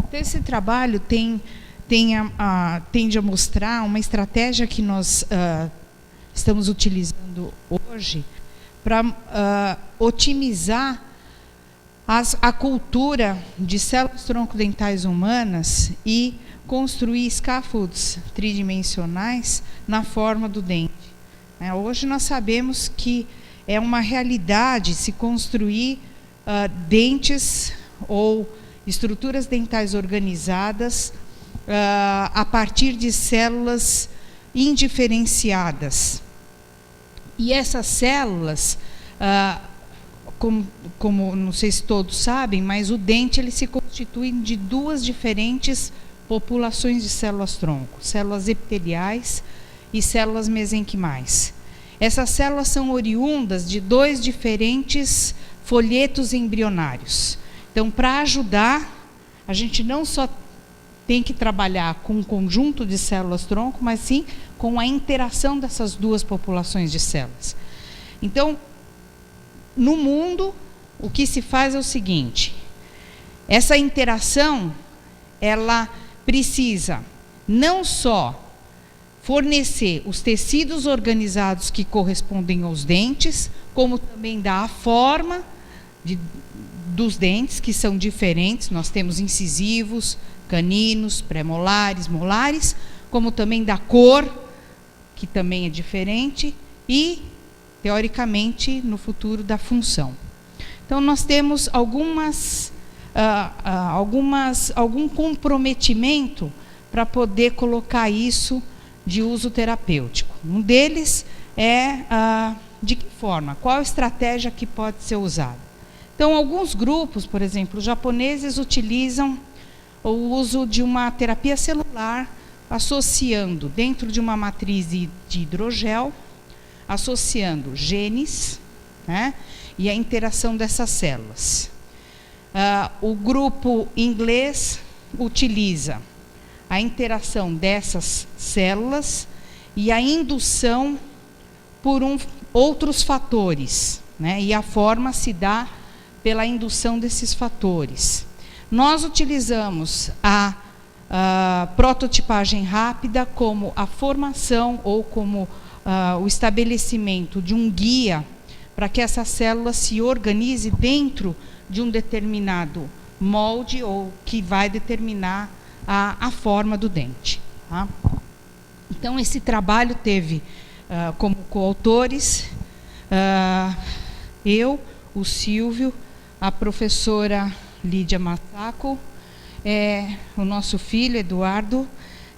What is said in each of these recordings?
Então, esse trabalho tende a mostrar uma estratégia que nós estamos utilizando hoje para otimizar a cultura de células tronco-dentais humanas e construir scaffolds tridimensionais na forma do dente. Hoje nós sabemos que é uma realidade se construir dentes ou estruturas dentais organizadas a partir de células indiferenciadas. E essas células, como não sei se todos sabem, mas o dente ele se constitui de duas diferentes populações de células-tronco, células epiteliais e células mesenquimais. Essas células são oriundas de dois diferentes folhetos embrionários. Então, para ajudar, a gente não só tem que trabalhar com um conjunto de células-tronco, mas sim com a interação dessas duas populações de células. Então, no mundo, o que se faz é o seguinte: essa interação, ela precisa não só fornecer os tecidos organizados que correspondem aos dentes, como também dar a forma dos dentes, que são diferentes. Nós temos incisivos, caninos, premolares, molares, como também da cor, que também é diferente, e, teoricamente, no futuro, da função. Então, nós temos algum comprometimento para poder colocar isso de uso terapêutico. Um deles é de que forma, qual a estratégia que pode ser usada. Então, alguns grupos, por exemplo, os japoneses utilizam o uso de uma terapia celular, associando dentro de uma matriz de hidrogel, associando genes, né, e a interação dessas células. O grupo inglês utiliza a interação dessas células e a indução por outros fatores, né, e a forma se dá pela indução desses fatores. Nós utilizamos a prototipagem rápida como a formação ou como o estabelecimento de um guia para que essa célula se organize dentro de um determinado molde ou que vai determinar a forma do dente. Tá? Então, esse trabalho teve como coautores eu, o Silvio, a professora Lídia Massaco, o nosso filho, Eduardo,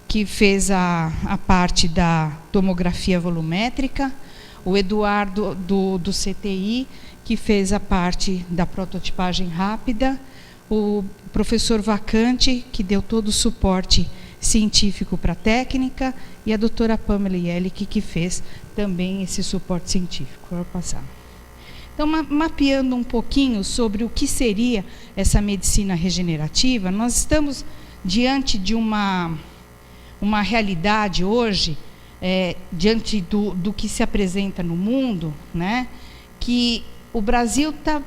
que fez a parte da tomografia volumétrica, o Eduardo do CTI, que fez a parte da prototipagem rápida, o professor Vacante, que deu todo o suporte científico para a técnica, e a doutora Pamela Yelick, que fez também esse suporte científico. Vou passar. Então, mapeando um pouquinho sobre o que seria essa medicina regenerativa, nós estamos diante de uma realidade hoje, diante do que se apresenta no mundo, né, que o Brasil está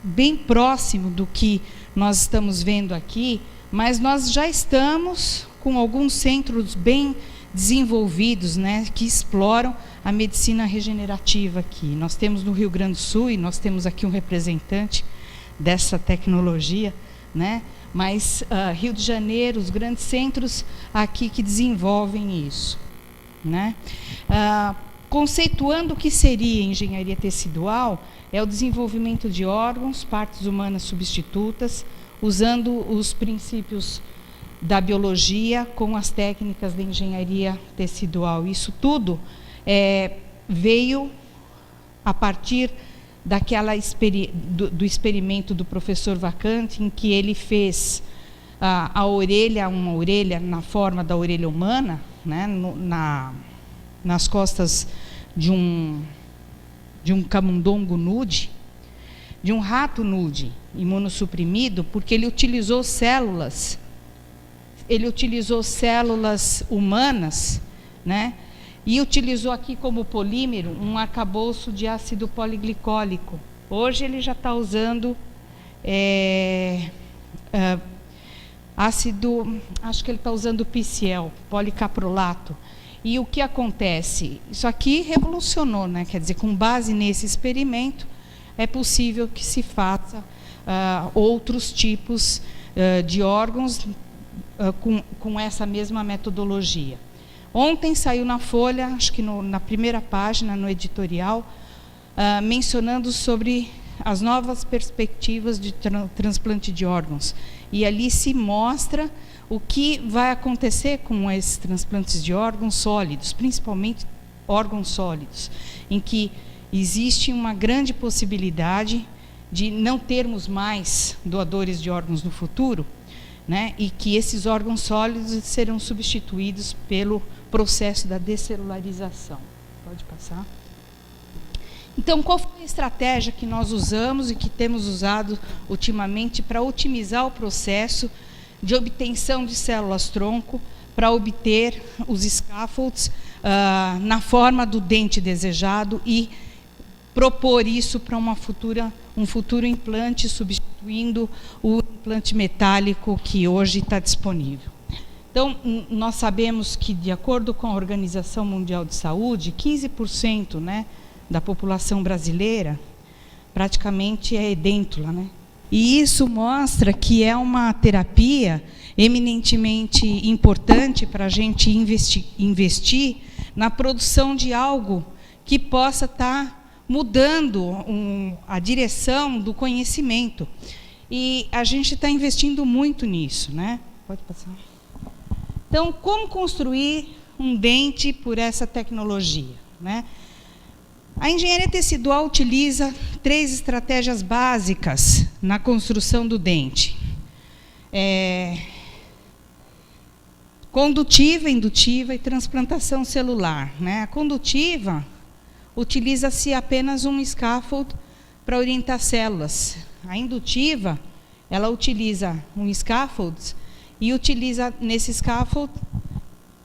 bem próximo do que nós estamos vendo aqui, mas nós já estamos com alguns centros bem desenvolvidos, né, que exploram a medicina regenerativa aqui. Nós temos no Rio Grande do Sul, e nós temos aqui um representante dessa tecnologia, né, mas Rio de Janeiro, os grandes centros aqui que desenvolvem isso, né. Conceituando o que seria engenharia tecidual, é o desenvolvimento de órgãos, partes humanas substitutas, usando os princípios da biologia com as técnicas da engenharia tecidual. Isso tudo veio a partir do experimento do professor Vacante, em que ele fez uma orelha na forma da orelha humana, né, nas costas de um camundongo nude, de um rato nude imunossuprimido, porque ele utilizou células humanas, né, e utilizou aqui como polímero um arcabouço de ácido poliglicólico. Hoje ele já está usando ácido, acho que ele está usando PCL, policaprolato. E o que acontece? Isso aqui revolucionou, né? Quer dizer, com base nesse experimento, é possível que se faça outros tipos de órgãos com essa mesma metodologia. Ontem saiu na Folha, acho que na primeira página, no editorial, mencionando sobre as novas perspectivas de transplante de órgãos. E ali se mostra o que vai acontecer com esses transplantes de órgãos sólidos, principalmente órgãos sólidos, em que existe uma grande possibilidade de não termos mais doadores de órgãos no futuro, né, e que esses órgãos sólidos serão substituídos pelo processo da descelularização. Pode passar. Então, qual foi a estratégia que nós usamos e que temos usado ultimamente para otimizar o processo de obtenção de células-tronco, para obter os scaffolds na forma do dente desejado e propor isso para um futuro implante, substituindo o implante metálico que hoje está disponível. Então, nós sabemos que, de acordo com a Organização Mundial de Saúde, 15%, né, da população brasileira praticamente é edêntula, né? E isso mostra que é uma terapia eminentemente importante para a gente investir na produção de algo que possa estar mudando a direção do conhecimento. E a gente está investindo muito nisso, né? Pode passar. Então, como construir um dente por essa tecnologia, né? A engenharia tecidual utiliza 3 estratégias básicas na construção do dente. Condutiva, indutiva e transplantação celular, né? A condutiva utiliza-se apenas um scaffold para orientar células. A indutiva, ela utiliza um scaffold e utiliza nesse scaffold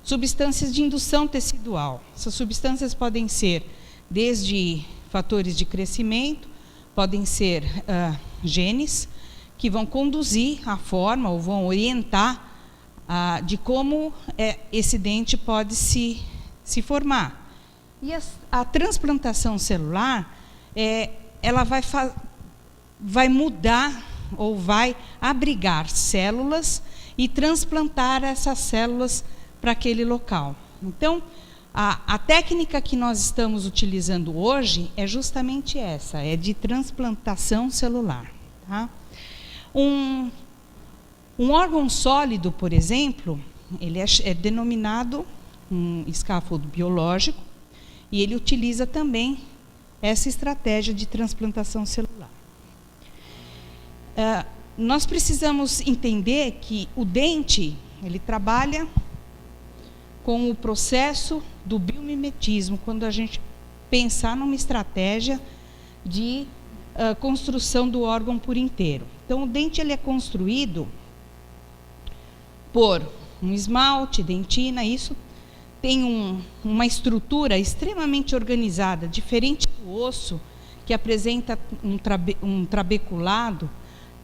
substâncias de indução tecidual. Essas substâncias podem ser desde fatores de crescimento, podem ser genes que vão conduzir a forma ou vão orientar de como esse dente pode se formar. E a transplantação celular, ela vai mudar ou vai abrigar células e transplantar essas células para aquele local. Então, a técnica que nós estamos utilizando hoje é justamente essa, é de transplantação celular. Tá? Um órgão sólido, por exemplo, ele é denominado um scaffold biológico e ele utiliza também essa estratégia de transplantação celular. Nós precisamos entender que o dente, ele trabalha com o processo do biomimetismo, quando a gente pensar numa estratégia de construção do órgão por inteiro. Então, o dente ele é construído por um esmalte, dentina, isso tem uma estrutura extremamente organizada, diferente do osso, que apresenta um trabeculado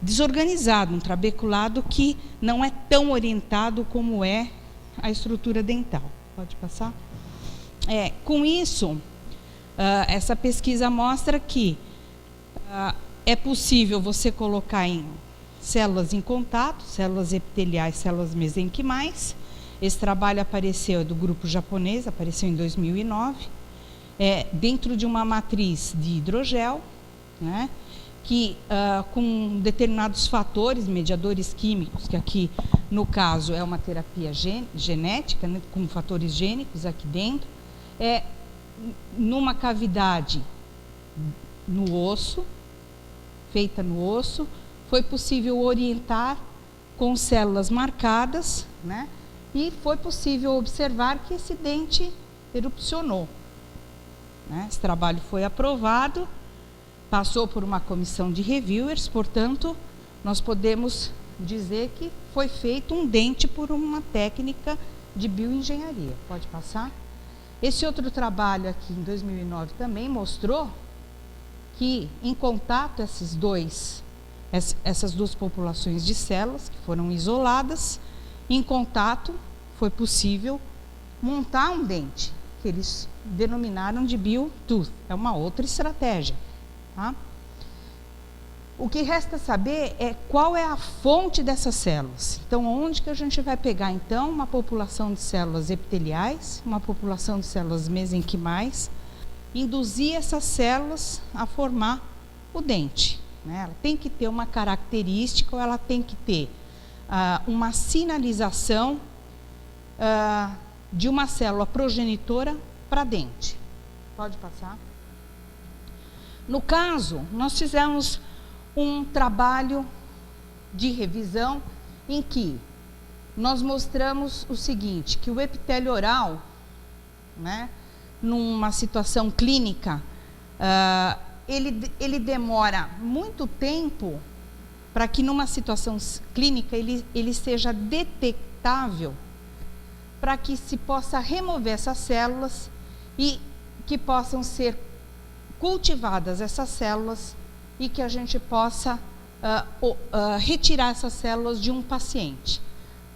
desorganizado, um trabeculado que não é tão orientado como é a estrutura dental. Pode passar? Com isso, essa pesquisa mostra que é possível você colocar em células em contato, células epiteliais, células mesenquimais. Esse trabalho apareceu do grupo japonês, apareceu em 2009, dentro de uma matriz de hidrogel, né, que com determinados fatores, mediadores químicos, que aqui no caso é uma terapia genética, né, com fatores gênicos aqui dentro, numa cavidade no osso, feita no osso, foi possível orientar com células marcadas, né, e foi possível observar que esse dente erupcionou. Né? Esse trabalho foi aprovado, passou por uma comissão de reviewers, portanto, nós podemos dizer que foi feito um dente por uma técnica de bioengenharia. Pode passar? Esse outro trabalho aqui, em 2009, também mostrou que, em contato, esses dois essas duas populações de células que foram isoladas, em contato, foi possível montar um dente, que eles denominaram de Biotooth. É uma outra estratégia. Tá? O que resta saber é qual é a fonte dessas células. Então, onde que a gente vai pegar, então, uma população de células epiteliais, uma população de células mesenquimais, induzir essas células a formar o dente. Né? Ela tem que ter uma característica, ou ela tem que ter uma sinalização de uma célula progenitora para dente. Pode passar? No caso, nós fizemos um trabalho de revisão em que nós mostramos o seguinte, que o epitélio oral, né, numa situação clínica, ele demora muito tempo para que numa situação clínica ele seja detectável, para que se possa remover essas células e que possam ser cultivadas essas células e que a gente possa retirar essas células de um paciente.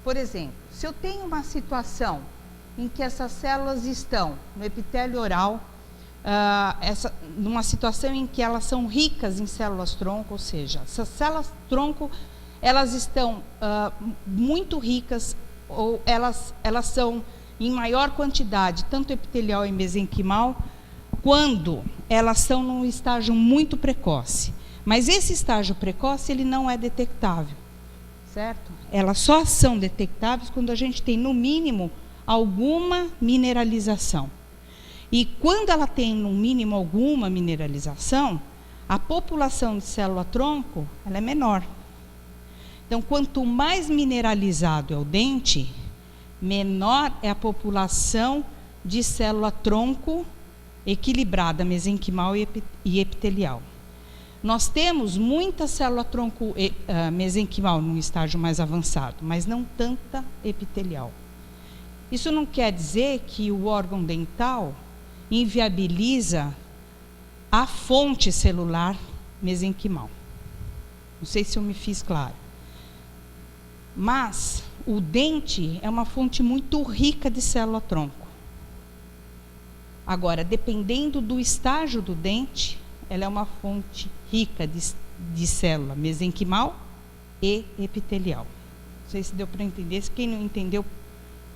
Por exemplo, se eu tenho uma situação em que essas células estão no epitélio oral, numa situação em que elas são ricas em células-tronco, ou seja, essas células-tronco, elas estão muito ricas, ou elas são em maior quantidade, tanto epitelial e mesenquimal, quando elas estão num estágio muito precoce. Mas esse estágio precoce, ele não é detectável, certo? Elas só são detectáveis quando a gente tem, no mínimo, alguma mineralização. E quando ela tem, no mínimo, alguma mineralização, a população de célula-tronco, ela é menor. Então, quanto mais mineralizado é o dente, menor é a população de célula-tronco equilibrada, mesenquimal e epitelial. Nós temos muita célula-tronco mesenquimal num estágio mais avançado, mas não tanta epitelial. Isso não quer dizer que o órgão dental inviabiliza a fonte celular mesenquimal. Não sei se eu me fiz claro. Mas o dente é uma fonte muito rica de célula-tronco. Agora, dependendo do estágio do dente, ela é uma fonte rica de célula mesenquimal e epitelial. Não sei se deu para entender. Se quem não entendeu,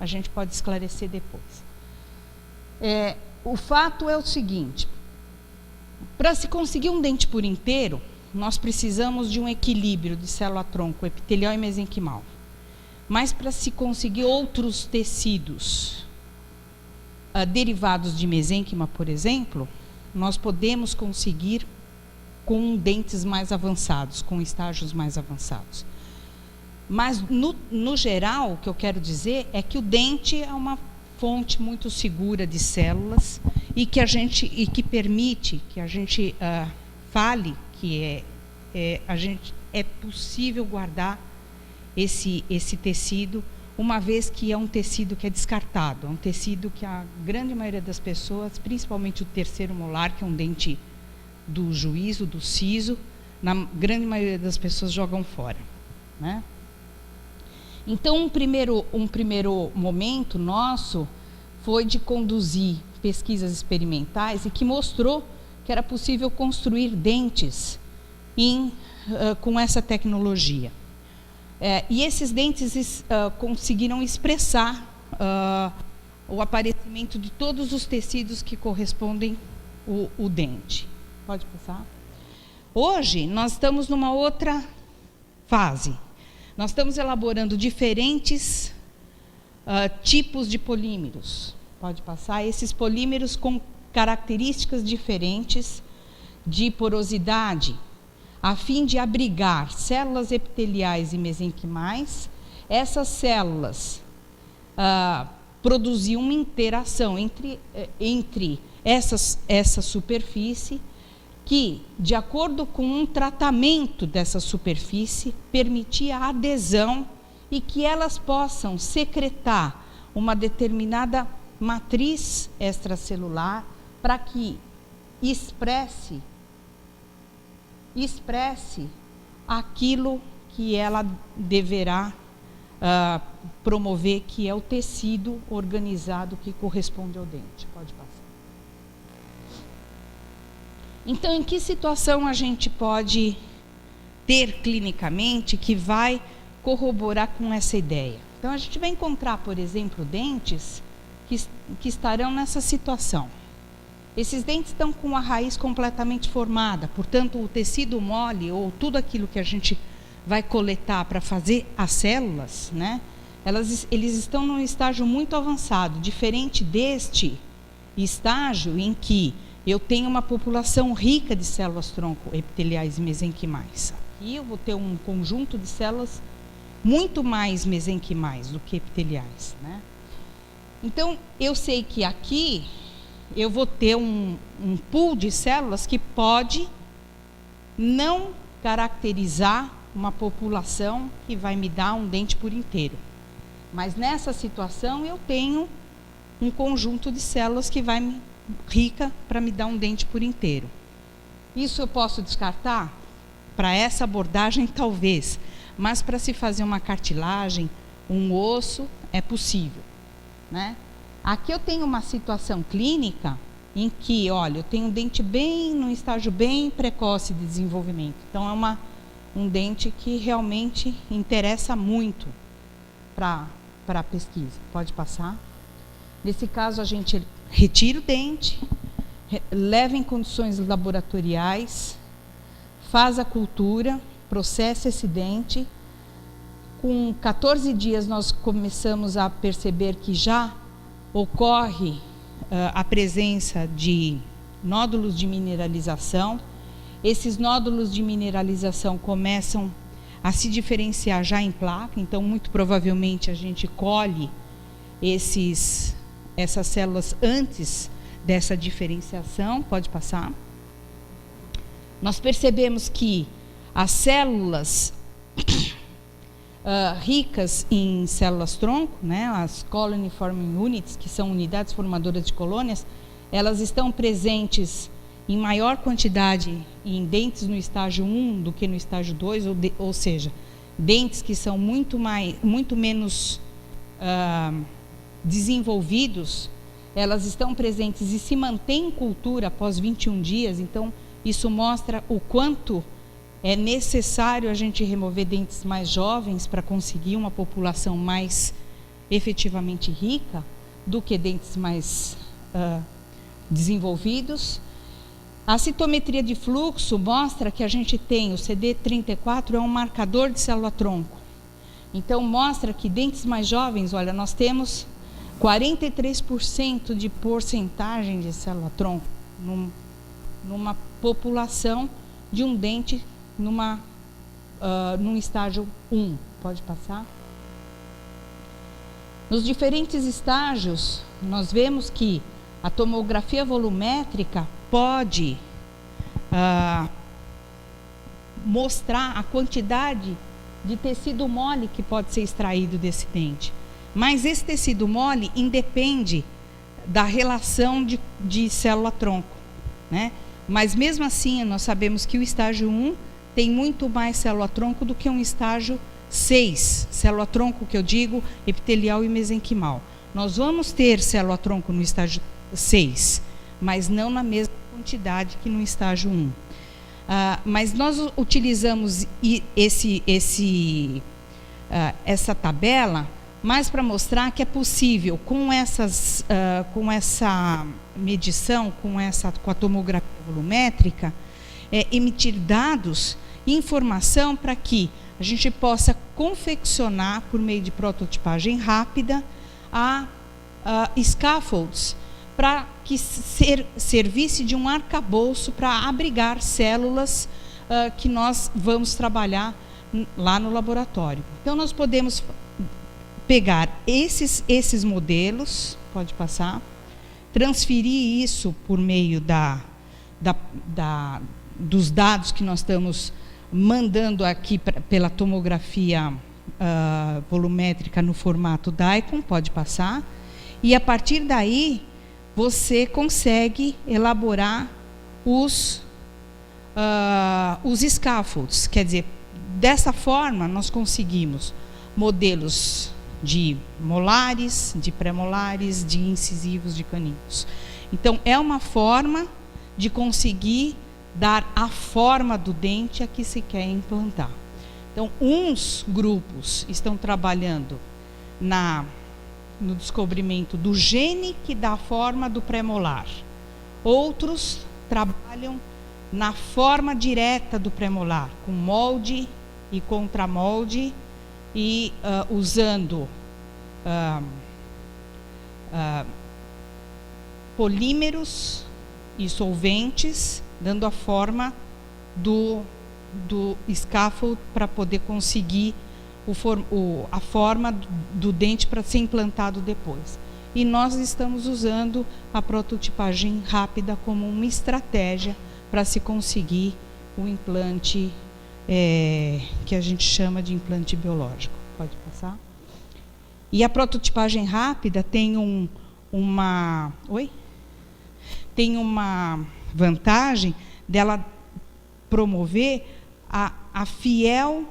a gente pode esclarecer depois. O fato é o seguinte: para se conseguir um dente por inteiro, nós precisamos de um equilíbrio de célula-tronco epitelial e mesenquimal. Mas para se conseguir outros tecidos derivados de mesênquima, por exemplo, nós podemos conseguir com dentes mais avançados, com estágios mais avançados. Mas, no geral, o que eu quero dizer é que o dente é uma fonte muito segura de células e que permite que a gente fale que é possível guardar esse tecido, uma vez que é um tecido que é descartado, é um tecido que a grande maioria das pessoas, principalmente o terceiro molar, que é um dente do juízo, do siso, na grande maioria das pessoas jogam fora, né? Então, um primeiro momento nosso foi de conduzir pesquisas experimentais e que mostrou que era possível construir dentes com essa tecnologia. E esses dentes conseguiram expressar o aparecimento de todos os tecidos que correspondem ao dente. Pode passar? Hoje, nós estamos numa outra fase. Nós estamos elaborando diferentes tipos de polímeros. Pode passar? Esses polímeros com características diferentes de porosidade, a fim de abrigar células epiteliais e mesenquimais. Essas células produziam uma interação entre essa superfície, que, de acordo com um tratamento dessa superfície, permitia a adesão e que elas possam secretar uma determinada matriz extracelular para que expresse aquilo que ela deverá promover, que é o tecido organizado que corresponde ao dente. Pode passar. Então, em que situação a gente pode ter clinicamente que vai corroborar com essa ideia? Então, a gente vai encontrar, por exemplo, dentes que estarão nessa situação. Esses dentes estão com a raiz completamente formada, portanto, o tecido mole, ou tudo aquilo que a gente vai coletar para fazer as células, né, eles estão num estágio muito avançado, diferente deste estágio em que eu tenho uma população rica de células-tronco epiteliais e mesenquimais. Aqui eu vou ter um conjunto de células muito mais mesenquimais do que epiteliais, né? Então, eu sei que aqui eu vou ter um pool de células que pode não caracterizar uma população que vai me dar um dente por inteiro. Mas nessa situação eu tenho um conjunto de células que vai me rica para me dar um dente por inteiro. Isso eu posso descartar? Para essa abordagem, talvez. Mas para se fazer uma cartilagem, um osso, é possível, né? Aqui eu tenho uma situação clínica em que, olha, eu tenho um dente num estágio bem precoce de desenvolvimento. Então, é um dente que realmente interessa muito para a pesquisa. Pode passar. Nesse caso, a gente retira o dente, leva em condições laboratoriais, faz a cultura, processa esse dente. Com 14 dias, nós começamos a perceber que já ocorre a presença de nódulos de mineralização. Esses nódulos de mineralização começam a se diferenciar já em placa, então, muito provavelmente, a gente colhe essas células antes dessa diferenciação. Pode passar. Nós percebemos que as células ricas em células-tronco, né, as Colony Forming Units, que são unidades formadoras de colônias, elas estão presentes em maior quantidade em dentes no estágio 1 do que no estágio 2, ou seja, dentes que são muito menos desenvolvidos, elas estão presentes e se mantêm em cultura após 21 dias. Então, isso mostra o quanto é necessário a gente remover dentes mais jovens para conseguir uma população mais efetivamente rica do que dentes mais desenvolvidos. A citometria de fluxo mostra que a gente tem o CD34, é um marcador de célula-tronco. Então, mostra que dentes mais jovens, olha, nós temos 43% de porcentagem de célula-tronco numa população de um dente num estágio 1. Pode passar. Nos diferentes estágios, nós vemos que a tomografia volumétrica pode mostrar a quantidade de tecido mole que pode ser extraído desse dente. Mas esse tecido mole independe da relação de célula-tronco, né? Mas mesmo assim, nós sabemos que o estágio 1 tem muito mais célula-tronco do que um estágio 6. Célula-tronco, que eu digo, epitelial e mesenquimal. Nós vamos ter célula-tronco no estágio 6, mas não na mesma quantidade que no estágio 1. Mas nós utilizamos essa tabela mais para mostrar que é possível, com essa medição, com a tomografia volumétrica, emitir dados e informação para que a gente possa confeccionar, por meio de prototipagem rápida, scaffolds, para que servisse de um arcabouço para abrigar células que nós vamos trabalhar lá no laboratório. Então, nós podemos pegar esses modelos, pode passar, transferir isso por meio dos dados que nós estamos mandando aqui pela tomografia volumétrica no formato DICOM, pode passar, e a partir daí você consegue elaborar os scaffolds, quer dizer, dessa forma, nós conseguimos modelos de molares, de pré-molares, de incisivos, de caninos. Então, é uma forma de conseguir dar a forma do dente a que se quer implantar. Então, uns grupos estão trabalhando no descobrimento do gene que dá a forma do pré-molar. Outros trabalham na forma direta do pré-molar, com molde e contramolde, e usando polímeros e solventes, dando a forma do scaffold para poder conseguir a forma do dente para ser implantado depois. E nós estamos usando a prototipagem rápida como uma estratégia para se conseguir o implante que a gente chama de implante biológico. Pode passar? E a prototipagem rápida tem uma vantagem dela promover a fiel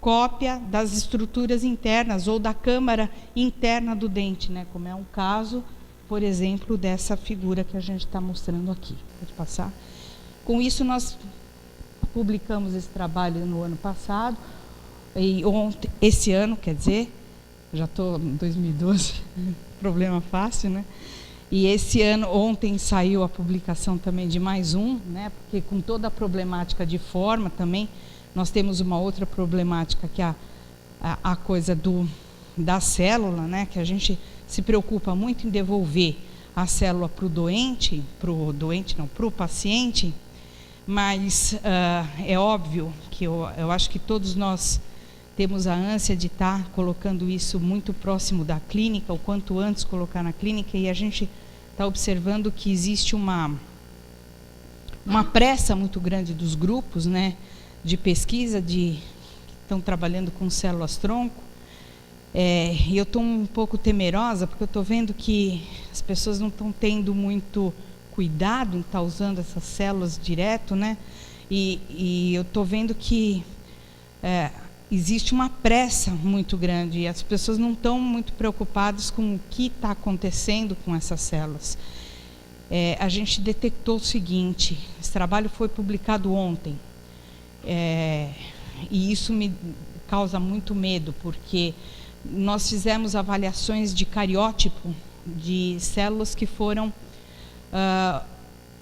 cópia das estruturas internas ou da câmara interna do dente, né? Como é um caso, por exemplo, dessa figura que a gente está mostrando aqui. Pode passar? Com isso, nós publicamos esse trabalho no ano passado, e esse ano, quer dizer, já estou em 2012, problema fácil, né? E esse ano, ontem, saiu a publicação também de mais um, né? Porque com toda a problemática de forma também, nós temos uma outra problemática, que é a coisa da célula, né? Que a gente se preocupa muito em devolver a célula para o paciente, mas é óbvio que eu acho que todos nós temos a ânsia de estar colocando isso muito próximo da clínica, o quanto antes colocar na clínica, e a gente está observando que existe uma pressa muito grande dos grupos, né, de pesquisa que estão trabalhando com células-tronco, e eu estou um pouco temerosa, porque eu estou vendo que as pessoas não estão tendo muito cuidado em estar usando essas células direto, né, e eu estou vendo que existe uma pressa muito grande e as pessoas não estão muito preocupadas com o que está acontecendo com essas células. A gente detectou o seguinte: esse trabalho foi publicado ontem, e isso me causa muito medo, porque nós fizemos avaliações de cariótipo de células que foram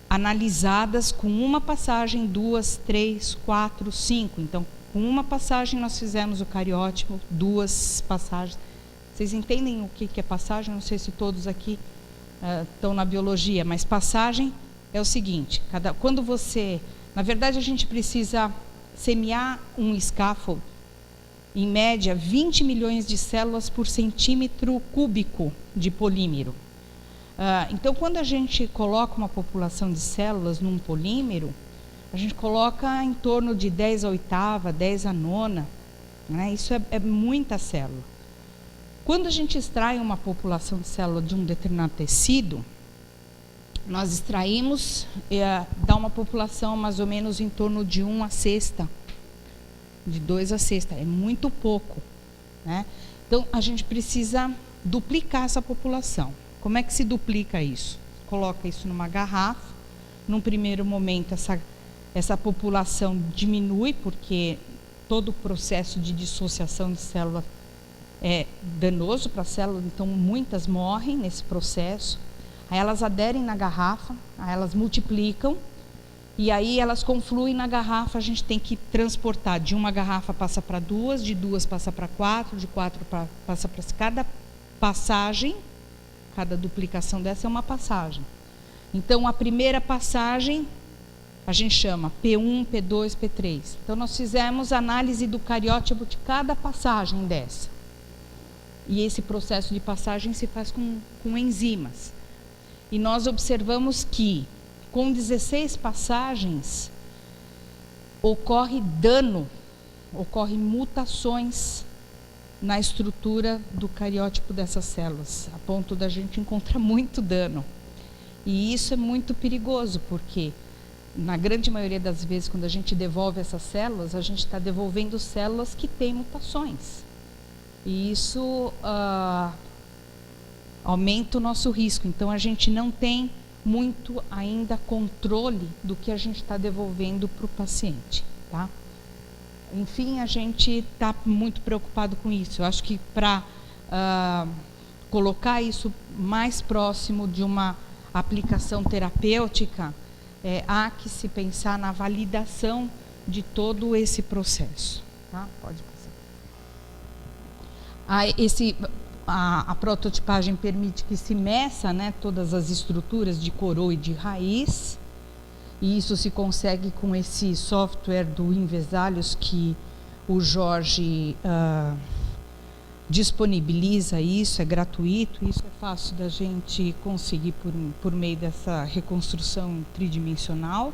analisadas com uma passagem, 2, 3, 4, 5. Então, com uma passagem nós fizemos o cariótipo, 2 passagens. Vocês entendem o que é passagem? Não sei se todos aqui estão na biologia, mas passagem é o seguinte: quando você... Na verdade, a gente precisa semear um scaffold, em média, 20 milhões de células por centímetro cúbico de polímero. Então, quando a gente coloca uma população de células num polímero, a gente coloca em torno de 10 a oitava, 10 a nona, né? Isso é muita célula. Quando a gente extrai uma população de célula de um determinado tecido, nós extraímos, dá uma população mais ou menos em torno de 1 a sexta, de 2 a sexta, é muito pouco, né? Então, a gente precisa duplicar essa população. Como é que se duplica isso? Coloca isso numa garrafa, num primeiro momento essa população diminui, porque todo o processo de dissociação de célula é danoso para a célula, então muitas morrem nesse processo. Aí elas aderem na garrafa, aí elas multiplicam, e aí elas confluem na garrafa. A gente tem que transportar, de uma garrafa passa para 2, de 2 passa para 4, de 4 passa para... Cada passagem, cada duplicação dessa é uma passagem. Então, a primeira passagem a gente chama P1, P2, P3. Então, nós fizemos análise do cariótipo de cada passagem dessa. E esse processo de passagem se faz com enzimas. E nós observamos que, com 16 passagens, ocorre dano, ocorre mutações na estrutura do cariótipo dessas células, a ponto da gente encontrar muito dano. E isso é muito perigoso, porque na grande maioria das vezes, quando a gente devolve essas células, a gente está devolvendo células que têm mutações. E isso aumenta o nosso risco. Então, a gente não tem muito ainda controle do que a gente está devolvendo para o paciente, tá? Enfim, a gente está muito preocupado com isso. Eu acho que para colocar isso mais próximo de uma aplicação terapêutica, há que se pensar na validação de todo esse processo. Tá? Pode passar. A prototipagem permite que se meça, né, todas as estruturas de coroa e de raiz, e isso se consegue com esse software do Invesalhos que o Jorge disponibiliza. Isso é gratuito, isso é fácil da gente conseguir por meio dessa reconstrução tridimensional.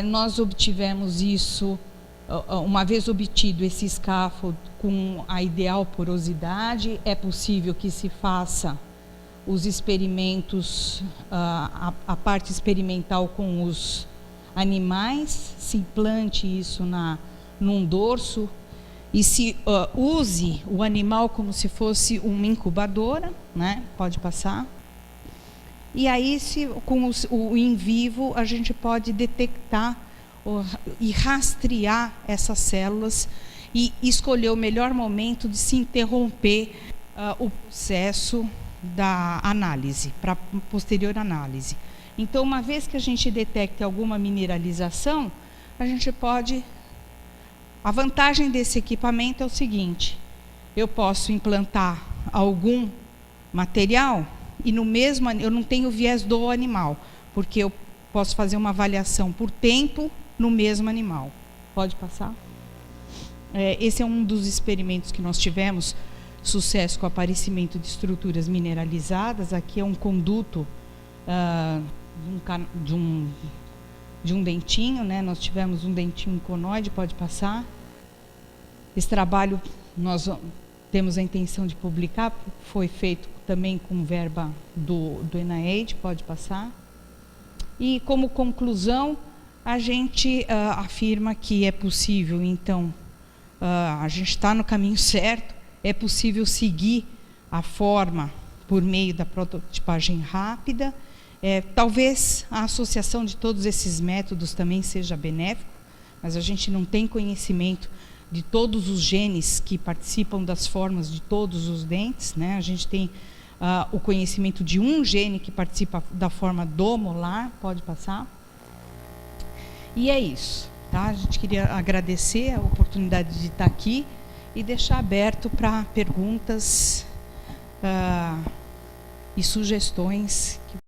Nós obtivemos isso, uma vez obtido esse scaffold com a ideal porosidade, é possível que se faça os experimentos, a parte experimental com os animais, se implante isso num dorso e se use o animal como se fosse uma incubadora, né? Pode passar. E aí, com o in vivo, a gente pode detectar e rastrear essas células e escolher o melhor momento de se interromper o processo da análise, para posterior análise. Então, uma vez que a gente detecte alguma mineralização, a gente pode... A vantagem desse equipamento é o seguinte: eu posso implantar algum material e no mesmo, eu não tenho viés do animal, porque eu posso fazer uma avaliação por tempo no mesmo animal. Pode passar? Esse é um dos experimentos que nós tivemos sucesso com o aparecimento de estruturas mineralizadas. Aqui é um conduto de um dentinho, né? Nós tivemos um dentinho conoide, pode passar. Esse trabalho nós temos a intenção de publicar, foi feito também com verba do NIH, pode passar. E como conclusão, a gente afirma que é possível, então, a gente está no caminho certo, é possível seguir a forma por meio da prototipagem rápida. Talvez a associação de todos esses métodos também seja benéfico, mas a gente não tem conhecimento de todos os genes que participam das formas de todos os dentes, né? A gente tem o conhecimento de um gene que participa da forma do molar, pode passar. E é isso, tá? A gente queria agradecer a oportunidade de estar aqui e deixar aberto para perguntas e sugestões que